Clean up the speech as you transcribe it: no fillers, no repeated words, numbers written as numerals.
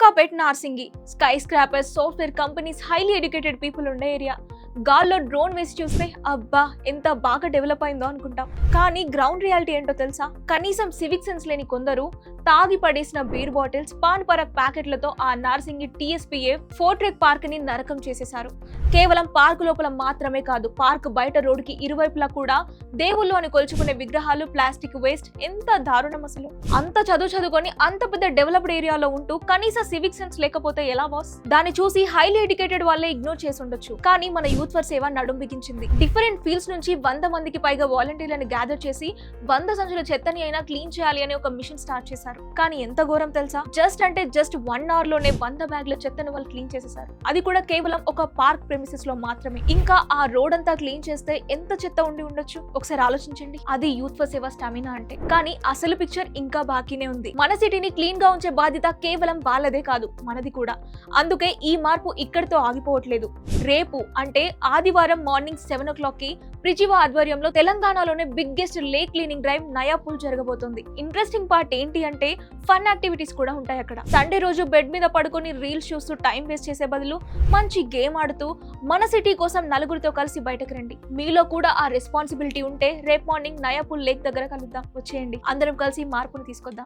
Kokapet Narsingi sky scrapers software companies highly educated people ఉండే area. గాల్లో drone వేసి చూస్తే అబ్బా ఎంత బాగా డెవలప్ అయిందో అనుకుంటాం. కానీ గ్రౌండ్ రియాలిటీ ఏంటో తెలుసా? కనీసం సివిక్ సెన్స్ లేని కొందరు తాగి పడేసిన బీర్ బాటిల్స్, పాన్ పరాగ్ ప్యాకెట్లతో ఆ నార్సింగి టీఎస్పీఏ ఫోర్ట్రెక్ పార్క్ ని నరకం చేసేశారు. కేవలం పార్క్ లోపల మాత్రమే కాదు, పార్క్ బయట రోడ్డుకి ఇరువైపులా కూడా దేవుళ్ళు అని కొలుచుకునే విగ్రహాలు, ప్లాస్టిక్ వేస్ట్. ఎంత దారుణం అసలు! అంత చదువుకొని అంత పెద్ద డెవలప్డ్ ఏరియాలో ఉంటూ కనీస సివిక్ సెన్స్ లేకపోతే ఎలా బాస్? దాన్ని చూసి హైలీ ఎడ్యుకేటెడ్ వాళ్ళే ఇగ్నోర్ చేసి ఉండొచ్చు. కానీ మన యూత్ ఫర్ సేవ నడుం బిగించింది. డిఫరెంట్ ఫీల్డ్స్ నుంచి 100 మందికి పైగా వాలంటీర్లను గ్యాదర్ చేసి 100 సంచుల చెత్తని అయినా క్లీన్ చేయాలి అనే ఒక మిషన్ స్టార్ట్ చేశారు. కానీ ఎంత ఘోరం తెలుసా? జస్ట్ 1 అవర్ లోనే 100 బ్యాగ్ల చెత్తను వాళ్ళు క్లీన్ చేసేసారు. అది కూడా కేవలం ఒక పార్క్ ప్రెమిసెస్ లో మాత్రమే. ఇంకా ఆ రోడ్ అంతా క్లీన్ చేస్తే ఎంత చెత్త ఉండి ఉండొచ్చు ఒకసారి ఆలోచించండి. అది యూత్ ఫర్ సేవ స్టామినా అంటే. కానీ అసలు పిక్చర్ ఇంకా బాకీనే ఉంది. మన సిటీని క్లీన్ గా ఉంచే బాధ్యత కేవలం వాళ్ళదే కాదు, మనది కూడా. అందుకే ఈ మార్పు ఇక్కడితో ఆగిపోవట్లేదు. రేపు అంటే ఆదివారం మార్నింగ్ 7 o'clock కి ప్రిజివా ఆధ్వర్యంలో తెలంగాణలోనే biggest lake cleaning drive Nayapul జరగబోతోంది. ఇంట్రెస్టింగ్ పార్ట్ ఏంటి అంటే ఫన్ యాక్టివిటీస్ కూడా ఉంటాయి అక్కడ. సండే రోజు బెడ్ మీద పడుకొని రీల్స్ చూస్తూ టైం వేస్ట్ చేసే బదులు మంచి గేమ్ ఆడుతూ మన సిటీ కోసం నలుగురితో కలిసి బయటకు రండి. మీలో కూడా ఆ రెస్పాన్సిబిలిటీ ఉంటే రేపు మార్నింగ్ నయాపూల్ లేక్ దగ్గర కలుద్దాం. వచ్చేయండి, అందరం కలిసి మార్పును తీసుకొద్దాం.